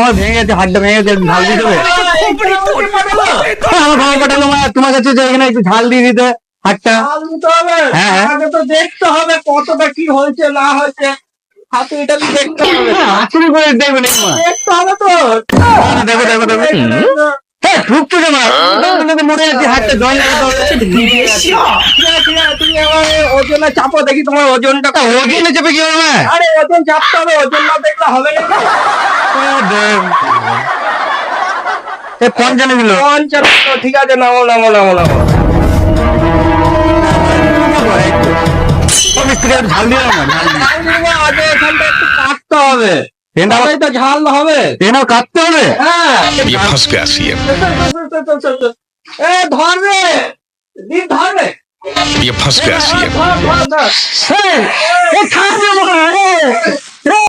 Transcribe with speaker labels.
Speaker 1: আমার ভেঙে গেছে, হাতটা ভেঙে গেছে, ঝাল দিয়ে দেবে? আমার ভাঙা পাঠালো মা, তোমার কাছে যে এখানে একটু ঝাল দিয়ে দিতে হাতটা।
Speaker 2: ঝাল দিতে হবে।
Speaker 1: হ্যাঁ, হ্যাঁ।
Speaker 2: আগে তো দেখতে হবে কতটা কি হয়েছে না হয়েছে, হাতে এটা তো দেখতে হবে।
Speaker 1: আচুরি করে দেখবে নাকি মা?
Speaker 2: দেখতে হবে তো।
Speaker 1: দেখো দেখো দেখো। হ্যাঁ, ঢুকতে দে মা, মরে যাচ্ছে, হাতটা জল লাগাতে হবে।
Speaker 2: ঠিক আছে, তুমি আমার ওজনে চাপো দেখি তোমার ওজনটা।
Speaker 1: ওজনে চেপে কি হবে মা?
Speaker 2: আরে ওজন চাপতে হবে, ওজন না দেখলে হবে না।
Speaker 1: এ 55 কিলো।
Speaker 2: 55, ঠিক আছে, নামো নামো নামো নামো।
Speaker 1: মিস্ত্রি একটু ঝাল দিয়ে দাও না, ঝাল দিয়ে।
Speaker 2: ঝাল দিবো, আগে এখানটা একটু কাটতে হবে,
Speaker 1: এখানটা আবার
Speaker 2: তবেই তো ঝাল হবে।
Speaker 1: এখানেও কাটতে হবে?
Speaker 2: হ্যাঁ,
Speaker 3: ये फंस गया सीएम।
Speaker 2: এ ধর রে, দিন ধর রে।
Speaker 3: ये फंस गया सीएम।
Speaker 2: ধর, ধর, ধর।
Speaker 1: এই, এ ছাড় দে আমাকে।